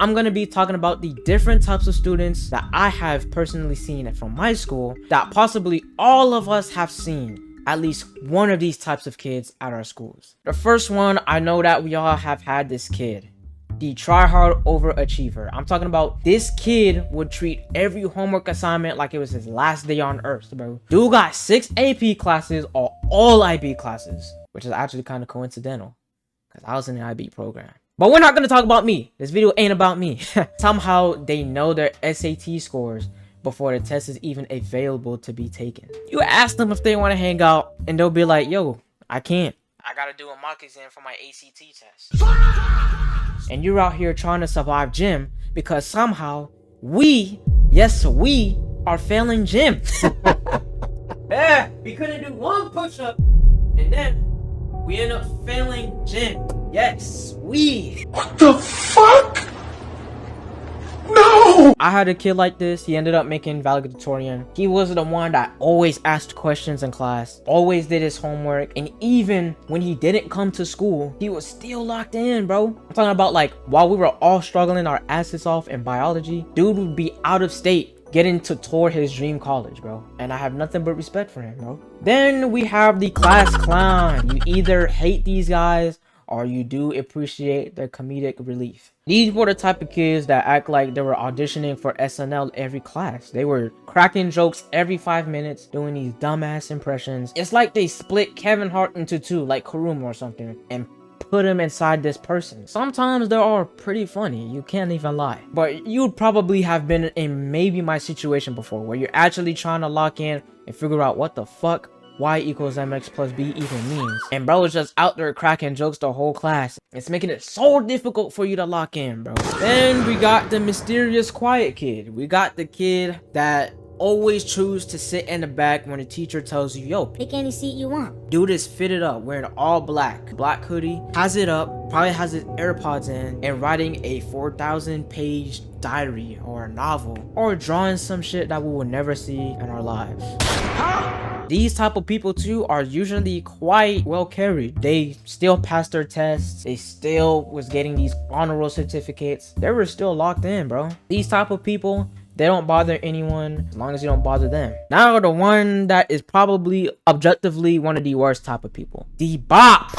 I'm gonna be talking about the different types of students that I have personally seen from my school, that possibly all of us have seen at least one of these types of kids at our schools. The first one, I know that we all have had this kid, the try-hard overachiever. I'm talking about this kid would treat every homework assignment like it was his last day on earth, bro. Dude got 6 AP classes or all IB classes, which is actually kind of coincidental because I was in the IB program. But we're not going to talk about me. This video ain't about me. Somehow they know their SAT scores before the test is even available to be taken. You ask them if they want to hang out and they'll be like, yo, I can't. I gotta do a mock exam for my ACT test. And you're out here trying to survive gym because somehow we, yes, we are failing gym. Yeah, we couldn't do 1 push-up and then we end up failing gym. Yes, we. What the fuck? No! I had a kid like this. He ended up making valedictorian. He was the one that always asked questions in class, always did his homework, and even when he didn't come to school, he was still locked in, bro. I'm talking about like while we were all struggling our asses off in biology, dude would be out of state getting to tour his dream college, bro. And I have nothing but respect for him, bro. Then we have the class clown. You either hate these guys or you do appreciate their comedic relief. These were the type of kids that act like they were auditioning for SNL every class. They were cracking jokes every 5 minutes, doing these dumbass impressions. It's like they split Kevin Hart into 2, like Karuma or something, and put him inside this person. Sometimes they are pretty funny, you can't even lie. But you'd probably have been in maybe my situation before, where you're actually trying to lock in and figure out what the fuck y equals mx plus b even means, and bro is just out there cracking jokes the whole class. It's making it so difficult for you to lock in, bro. Then we got the mysterious quiet kid. We got the kid that always choose to sit in the back when the teacher tells you, yo, Pick any seat you want. dude is fitted up, wearing all black hoodie, has it up, probably has his AirPods in, and writing a 4,000 page diary or a novel, or drawing some shit that we will never see in our lives. These type of people too are usually quite well carried. They still passed their tests. They still was getting these honor roll certificates. They were still locked in, bro. These type of people, they don't bother anyone as long as you don't bother them. Now the one that is probably objectively one of the worst type of people. The bop.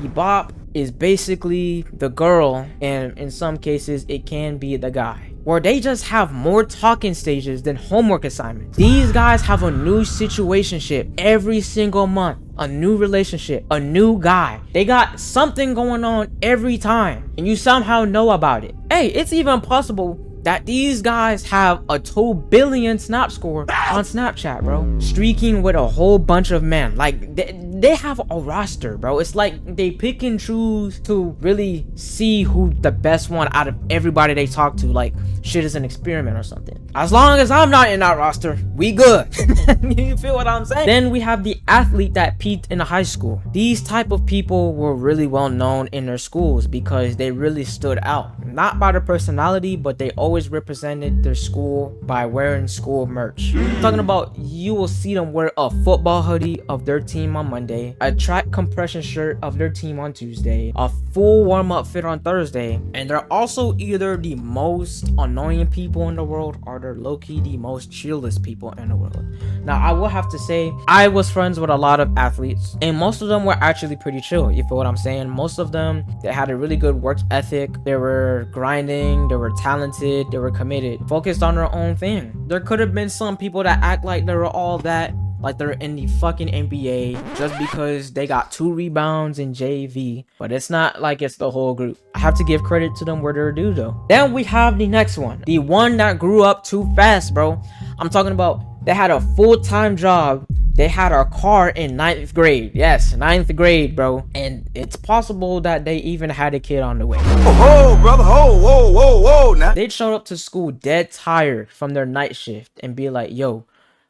The bop is basically the girl, and in some cases it can be the guy, where they just have more talking stages than homework assignments. These guys have a new situationship every single month, a new relationship, a new guy. They got something going on every time, and you somehow know about it. Hey, it's even possible that these guys have a 2 billion snap score on Snapchat, bro. Streaking with a whole bunch of men. Like, they have a roster, bro. It's like they pick and choose to really see who the best one out of everybody they talk to. Like, shit is an experiment or something. As long as I'm not in that roster, we good. You feel what I'm saying? Then we have the athlete that peaked in high school. These type of people were really well known in their schools because they really stood out. Not by their personality, but they always represented their school by wearing school merch. I'm talking about, you will see them wear a football hoodie of their team on Monday, a track compression shirt of their team on Tuesday, a full warm-up fit on Thursday, and they're also either the most annoying people in the world or they're low-key the most chillest people in the world. Now I will have to say, I was friends with a lot of athletes and most of them were actually pretty chill. You feel what I'm saying? Most of them, they had a really good work ethic. They were grinding, they were talented, they were committed, focused on their own thing. There could have been some people that act like they were all that, like they're in the fucking NBA just because they got 2 rebounds in JV, but it's not like it's the whole group. I have to give credit to them where they're due though. Then we have the next one, the one that grew up too fast, bro. I'm talking about, they had a full-time job, they had a car in 9th grade. Yes, 9th grade, bro. And it's possible that they even had a kid on the way. Oh, brother, whoa, now. They'd show up to school dead tired from their night shift and be like, yo,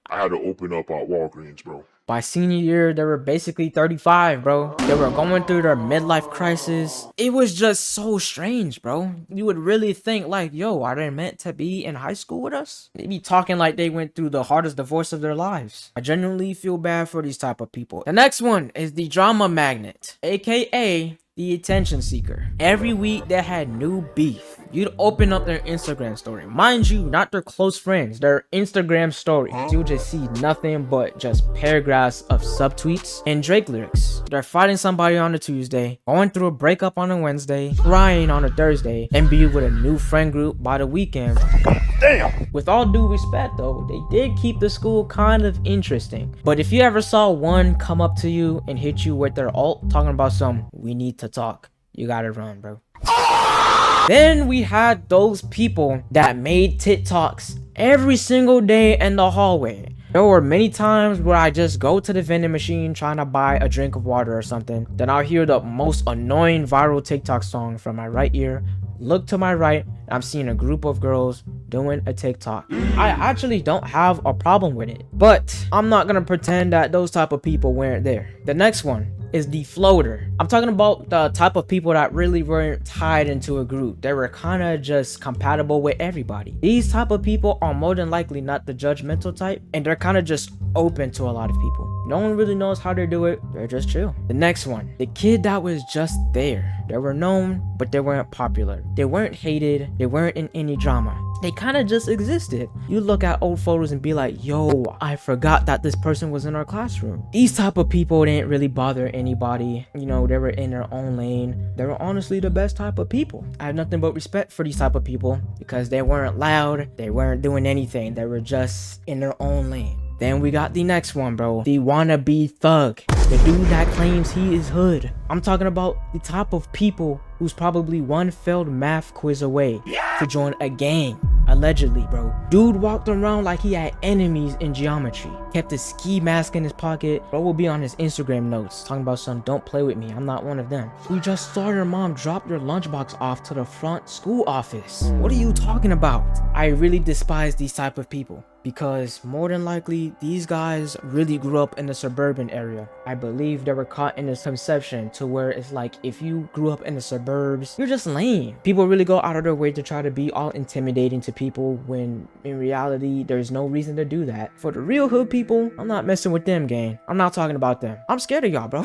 I had to open up our Walgreens, bro. by senior year, they were basically 35, bro. They were going through their midlife crisis. It was just so strange, bro. You would really think like, yo, are they meant to be in high school with us? They be talking like they went through the hardest divorce of their lives. I genuinely feel bad for these type of people. The next one is the drama magnet, aka The attention seeker. Every week they had new beef. You'd open up their Instagram story. Mind you, not their close friends, their Instagram story. You'll just see nothing but just paragraphs of subtweets and Drake lyrics. They're fighting somebody on a Tuesday, going through a breakup on a Wednesday, crying on a Thursday, and be with a new friend group by the weekend. Damn! With all due respect though, they did keep the school kind of interesting. But if you ever saw one come up to you and hit you with their alt talking about some, we need to talk, you gotta run, bro. Then we had those people that made TikToks every single day in the hallway. There were many times where I just go to the vending machine trying to buy a drink of water or something. Then I'll hear the most annoying viral TikTok song from my right ear. Look to my right, and I'm seeing a group of girls doing a TikTok. I actually don't have a problem with it, but I'm not gonna pretend that those type of people weren't there. The next one is the floater. I'm talking about the type of people that really weren't tied into a group. They were kind of just compatible with everybody. These type of people are more than likely not the judgmental type, and they're kind of just open to a lot of people. No one really knows how they do it. They're just chill. The next one, the kid that was just there. They were known, but they weren't popular. They weren't hated. They weren't in any drama. They kind of just existed. You look at old photos and be like, yo, I forgot that this person was in our classroom. These type of people didn't really bother anybody. You know, they were in their own lane. They were honestly the best type of people. I have nothing but respect for these type of people because they weren't loud. They weren't doing anything. They were just in their own lane. Then we got the next one, bro. The Wannabe Thug. The dude that claims he is hood. I'm talking about the type of people who's probably one failed math quiz away to join a gang. Allegedly, bro. Dude walked around like he had enemies in geometry. Kept a ski mask in his pocket. Bro will be on his Instagram notes talking about some, don't play with me, I'm not one of them. We just saw your mom drop your lunchbox off to the front school office. What are you talking about? I really despise these type of people because more than likely these guys really grew up in the suburban area. I believe they were caught in this conception to where it's like if you grew up in the suburbs, you're just lame. People really go out of their way to try to be all intimidating to people when in reality there's no reason to do that. For the real hood people, I'm not messing with them, gang. I'm not talking about them. I'm scared of y'all, bro.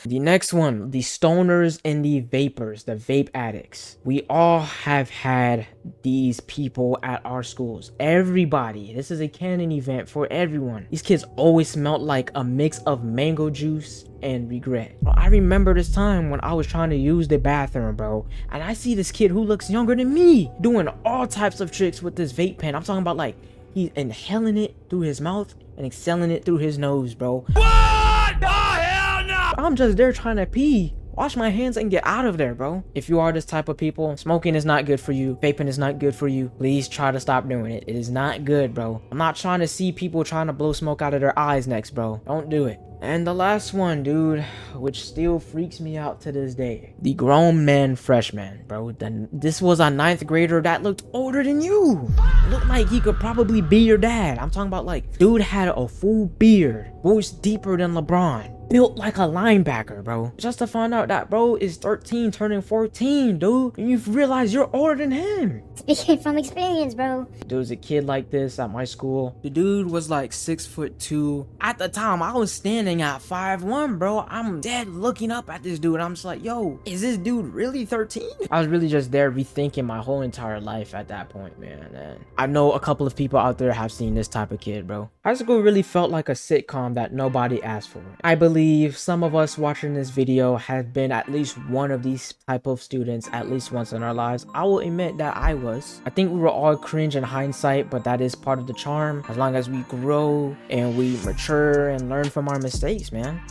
The next one, the stoners and the vapors, the vape addicts. We all have had these people at our schools. Everybody. This is a canon event for everyone. These kids always smelled like a mix of mango juice and regret. I remember this time when I was trying to use the bathroom, bro, and I see this kid who looks younger than me doing all types of tricks with this vape pen. I'm talking about like he's inhaling it through his mouth and exhaling it through his nose, bro. What the hell no? I'm just there trying to pee. Wash my hands and get out of there, bro. If you are this type of people, smoking is not good for you. Vaping is not good for you. Please try to stop doing it. It is not good, bro. I'm not trying to see people trying to blow smoke out of their eyes next, bro. Don't do it. And the last one, dude, which still freaks me out to this day. The grown man freshman, bro. This was a 9th grader that looked older than you. Looked like he could probably be your dad. I'm talking about like, dude had a full beard. Voice deeper than LeBron. Built like a linebacker, bro. Just to find out that bro is 13 turning 14, dude. And you realize you're older than him. Speaking from experience, bro. There was a kid like this at my school. The dude was like 6'2". At the time, I was standing at 5'1", bro. I'm dead looking up at this dude. I'm just like, yo, is this dude really 13? I was really just there rethinking my whole entire life at that point, man. And I know a couple of people out there have seen this type of kid, bro. High school really felt like a sitcom that nobody asked for. I believe some of us watching this video have been at least one of these type of students at least once in our lives. I will admit that I was. I think we were all cringe in hindsight, but that is part of the charm as long as we grow and we mature and learn from our mistakes, man.